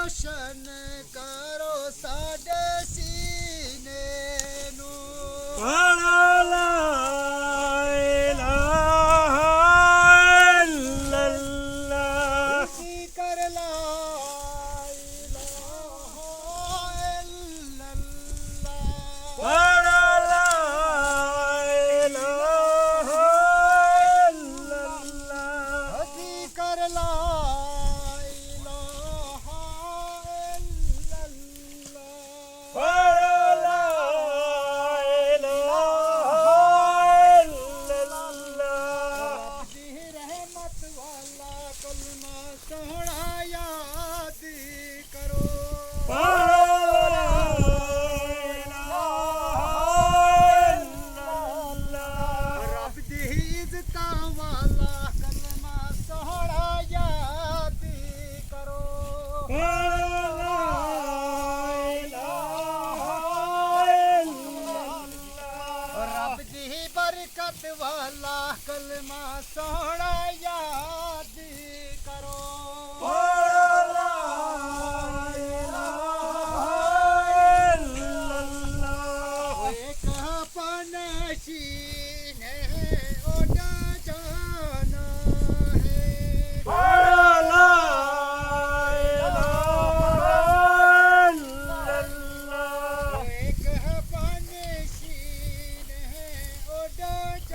रोशन करो साडे सीने नू वाला कलमा सोहना याद करो एक पनशीन है ओडा जाना है एक पनशीन है ओडा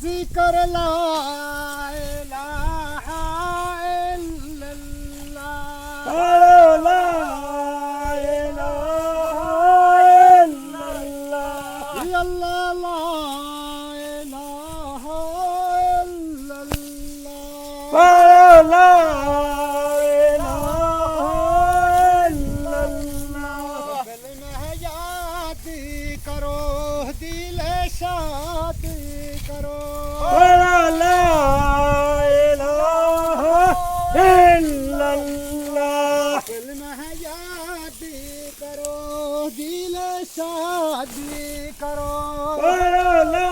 जिक्र ला इलाहा इल्लल्लाह ला इलाहा इल्लल्लाह अल्लाह ला इलाहा इल्लल्लाह ला इलाहा इल्लल्लाह दिल में याद करो दिल शाद करो ला इलाहा इल्लल्लाह दिल में याद करो दिल शादी करो ला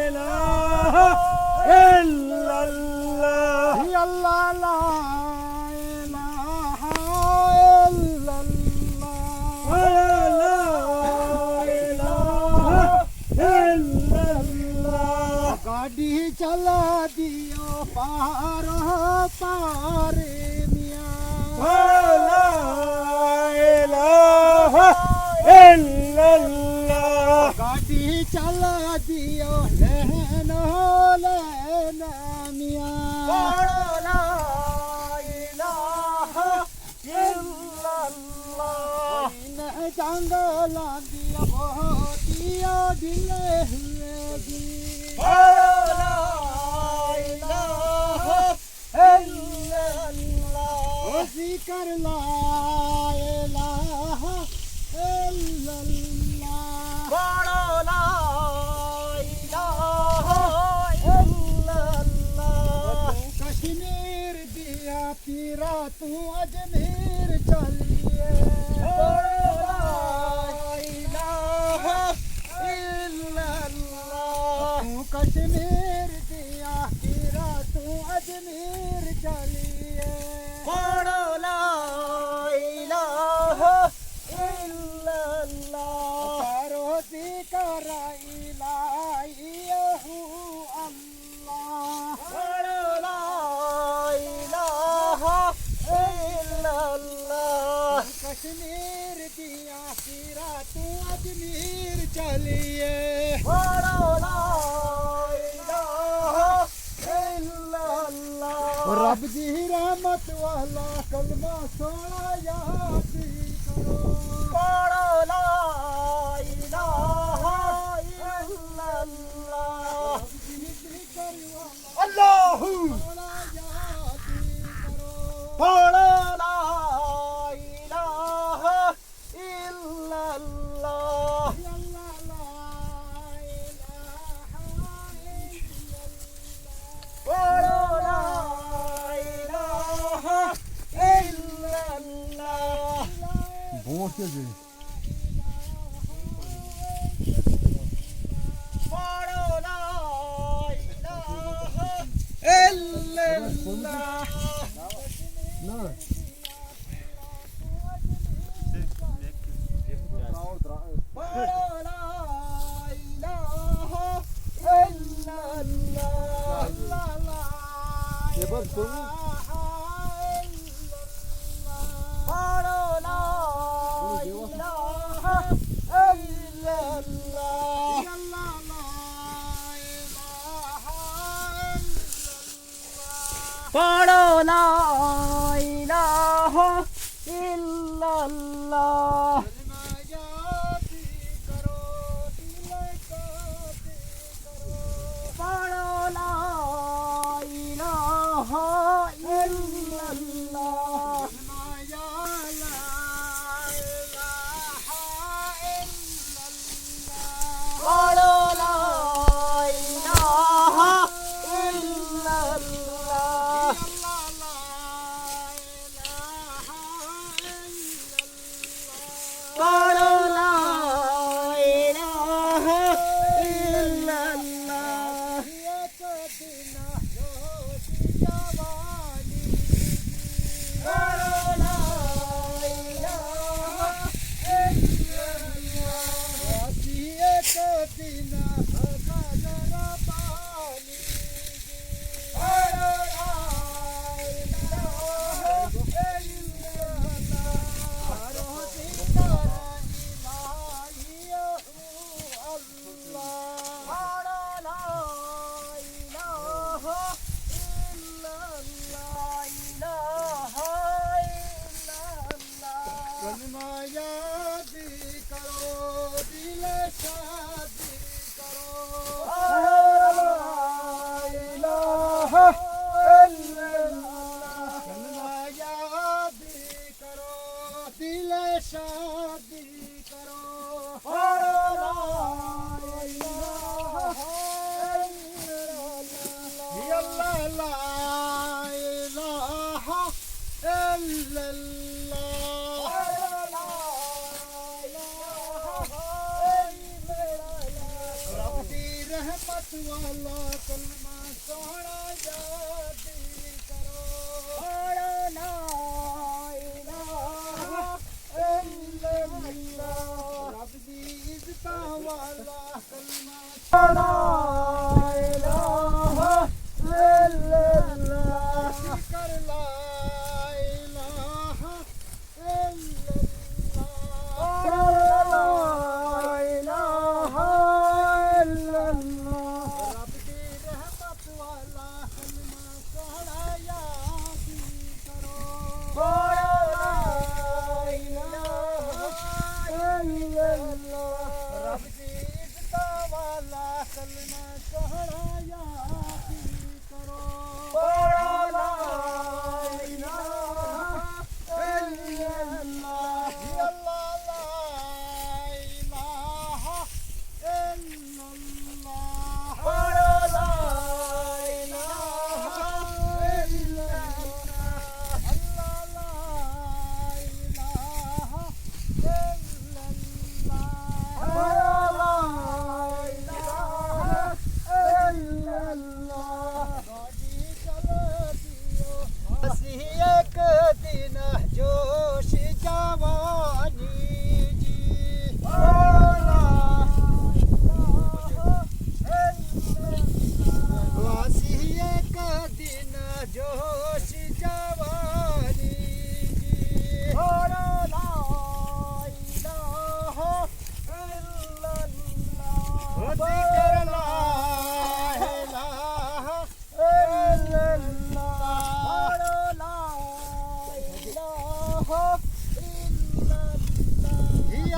इलाहा इल्लल्लाह अल्लाह ला इलाहा इल्लल्लाह ला इलाहा इल्लल्लाह गाड़ी चला दियो पार पार मियां ला इलाहा इल्लल्लाह गाड़ी चला दियो लेना लेना मियां ला इलाहा इल्लल्लाह न जंगल दिया दिया दिल हुए ला इलाहा इल्लल्लाह जिक्र ला इलाहा इल्लल्लाह ला इलाहा इल्लल्लाह कश्मीर दिया पीरा तू अजमेर चलिए ला इलाहा इल्लल्लाह कश्मीर दिया पीरा तू अजमेर चलिए ला इलाहा कश्मीर दिया पीरा तू अजमीर चलिए पढ़ो ला इलाहा इल्लल्लाह रब दी रहमत वाला कलमा सोना याद करो पढ़ो ला इलाहा इल्लल्लाह अल्लाहू सोना याद करो पढ़ो ला इलाहा इल्लल्लाह पढ़ो ला इलाहा इल्लल्लाह बहुत के जी पढ़ो ला इलाहा इल्लल्लाह ना पढ़ो ला इलाहा इल्लल्लाह ये बस सुन पढ़ो ला इलाहा इल्लल्लाह पढ़ो ला इलाहा इल्लल्लाह पढ़ो ला इलाहा इल्लल्लाह पढ़ो ला इलाहा इल्लल्लाह पढ़ो ला इलाहा इल्लल्लाह पढ़ो ला इलाहा पढ़ो ला कलमा याद करो दिल शादी करो कलमा याद करो दिल शादी करो अल्लाह ला इलाहा इल्लल्लाह रब दी रहमत वाला कलमा सोना याद करो रब दी इज्जत वाला कलमा कर ला इलाहा इल्लल्लाह रब दी रहमत वाला कलमा सोना याद करो रब दी इज्जत वाला कलमा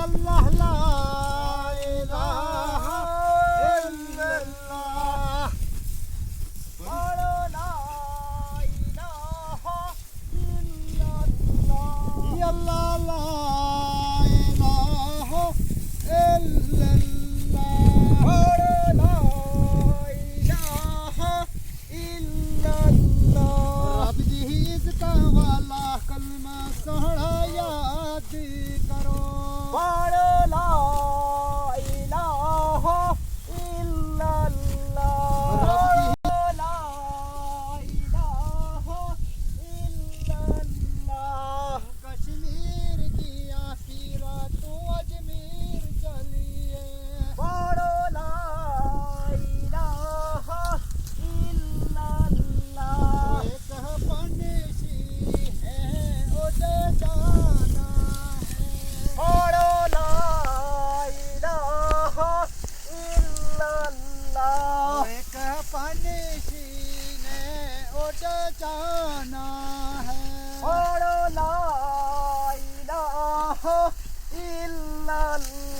अल्लाह ला इलाहा इल्लल्लाह पढ़ो ला इलाहा इल्लल्लाह अल्लाह ला इलाहा इल्लल्लाह पढ़ो ला इलाहा इल्लल्लाह रब दी इज्जत वाला कलमा सोहना याद करो पढ़ो ला इलाहा इल्लल्लाह पढ़ो ला इलाहा इल्लल्लाह कश्मीर दिया पीरा तू अजमेर चलिए पढ़ो ला इलाहा इल्लल्लाह एक पनेशी है उसे जाना है पढ़ो ला इलाहा इल्लल्लाह एक पनेशी ने उसे जाना है पढ़ो ला इलाहा इल्लल्लाह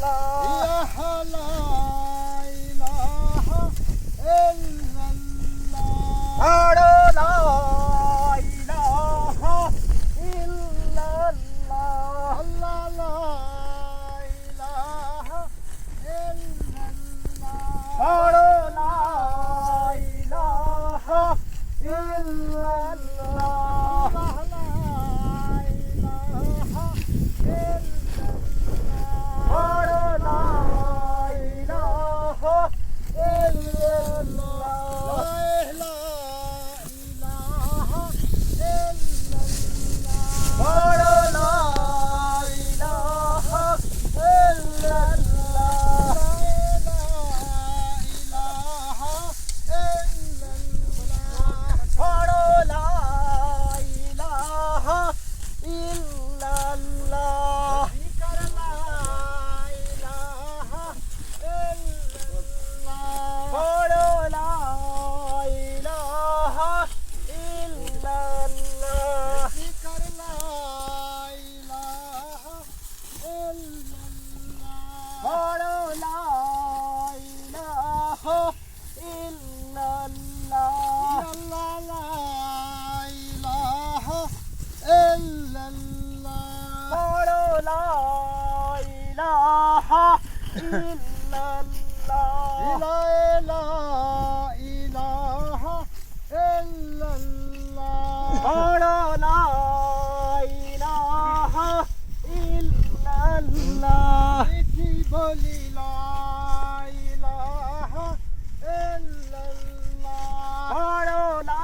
या ला इलाहा इल्लल्लाह पढ़ो ला इलाहा इल्लल्लाह अल्लाह ला इलाहा इल्लल्लाह पढ़ो ला इलाहा इल्लल्लाह पढ़ो ला इलाहा इल्लल्लाह पढ़ो ला इलाहा इल्लल्लाह पढ़ो ला इलाहा इल्लल्लाह पढ़ो ला इलाहा इल्लल्लाह पढ़ो ला इलाहा इल्लल्लाह पढ़ो ला इलाहा इल्लल्लाह पढ़ो ला इलाहा इल्लल्लाह बोली ला इलाहा इल्लल्लाह पढ़ो ला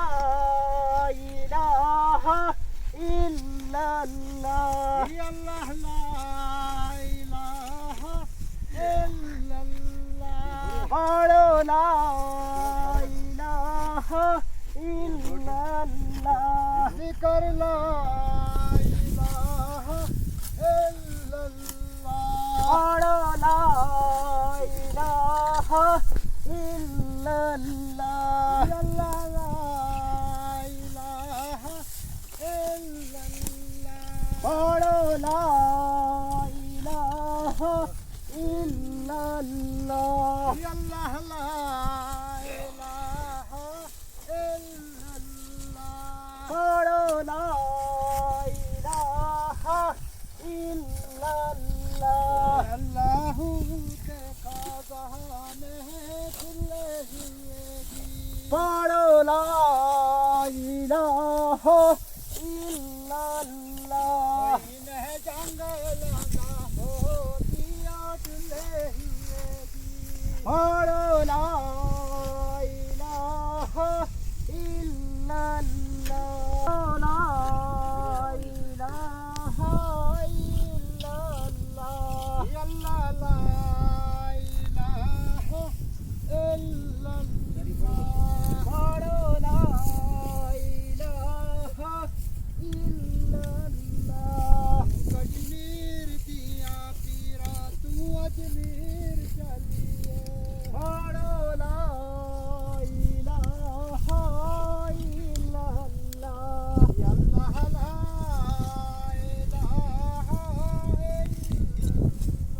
इलाहा इल्लल्लाह अल्लाह ला इलाहा इल्लल्लाह पढ़ो ला इलाहा इल्लल्लाह जिक्र ला इलाहा इल्लल्लाह पढ़ो ला इलाहा इल्लल्लाह अल्लाह ला इलाहा इल्लल्लाह पढ़ो ला इलाहा इल्लल्लाह अल्लाह ला इलाहा इल्लल्लाह पढ़ो ला इलाहा इल्लल्लाह अल्लाहू के खजाने खुले हुए जी पढ़ो ला इलाहा इल्लल्लाह इन्हें जंगल ना होतिया खुले हुए जी पढ़ो ला इलाहा इल्लल्लाह ला इलाहा इल्लल्लाह अल्लाह ला इलाहा इल्लल्लाह पढ़ो ला इलाहा इल्लल्लाह कश्मीर दिया पीरा तू अजमेर चलिए पढ़ो ला इलाहा इल्लल्लाह अल्लाह ला इलाहा इल्लल्लाह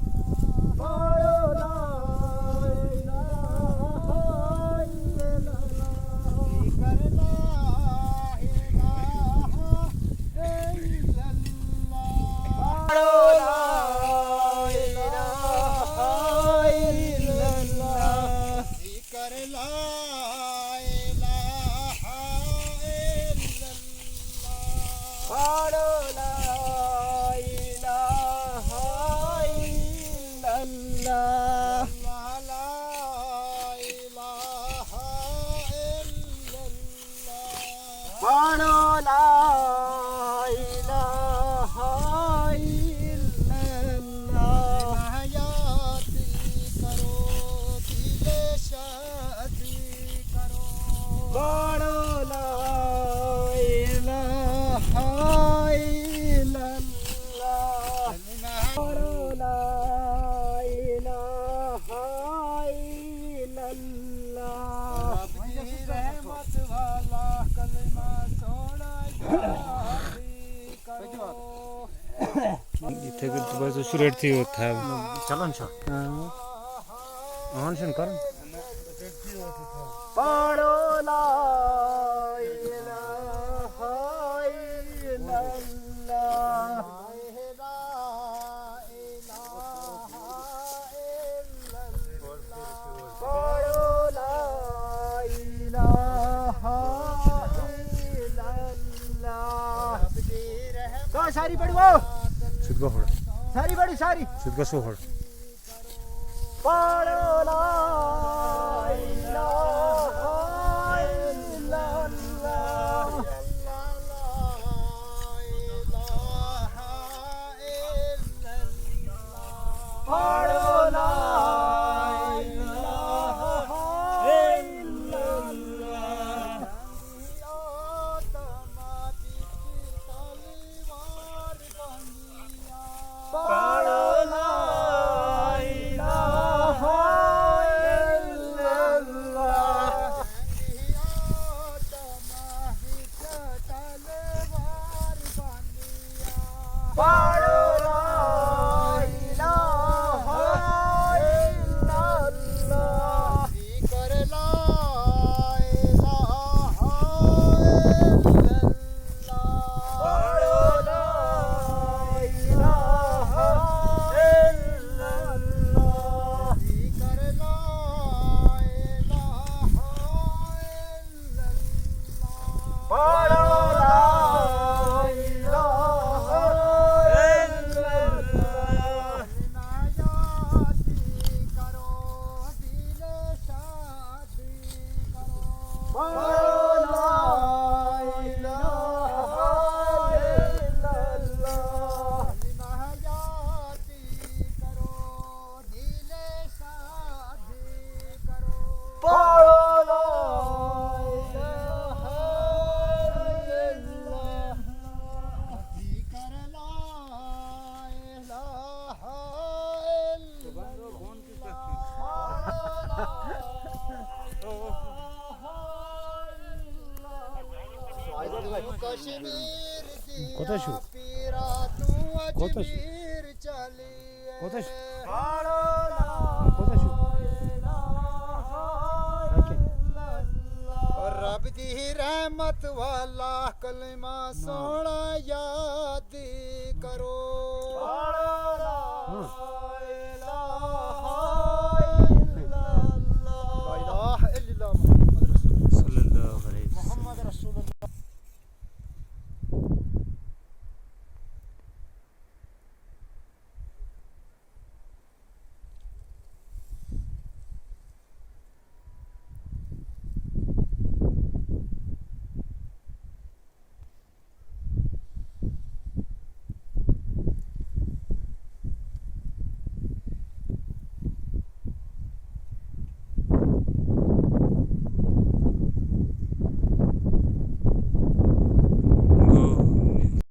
इल्लल्लाह ला इलाहा इल्लल्लाह पढ़ो ला इलाहा इल्लल्लाह हयाती करो दिले शादी करो पढ़ो ला इलाहा इल्लल्लाह पढ़ो ला इलाहा इल्लल्लाह रब की रहमत वाला कलमा सोना यादी करो इथे बाजू सुरेट थी था चलन छ ऑन कर पढ़ो ला इलाहा इल्लल्लाह पढ़ो ला इलाहा इल्लल्लाह कहाँ सारी पढ़ो सुदगा होड़ सारी पढ़ी सारी सुदगा सो होड़ पढ़ो ला इलाहा इल्लल्लाह पढ़ो ला इलाहा इल्लल्लाह पढ़ो ला इलाहा इल्लल्लाह पढ़ो ला इलाहा इल्लल्लाह पढ़ो ला इलाहा इल्लल्लाह पढ़ो ला इलाहा इल्लल्लाह पढ़ो ला इलाहा इल्लल्लाह पढ़ो ला इलाहा इल्लल्लाह কত শু কত শু কত শু पढ़ो ला কত শু ओके रब दी रहमत वाला कलमा सोना याद करो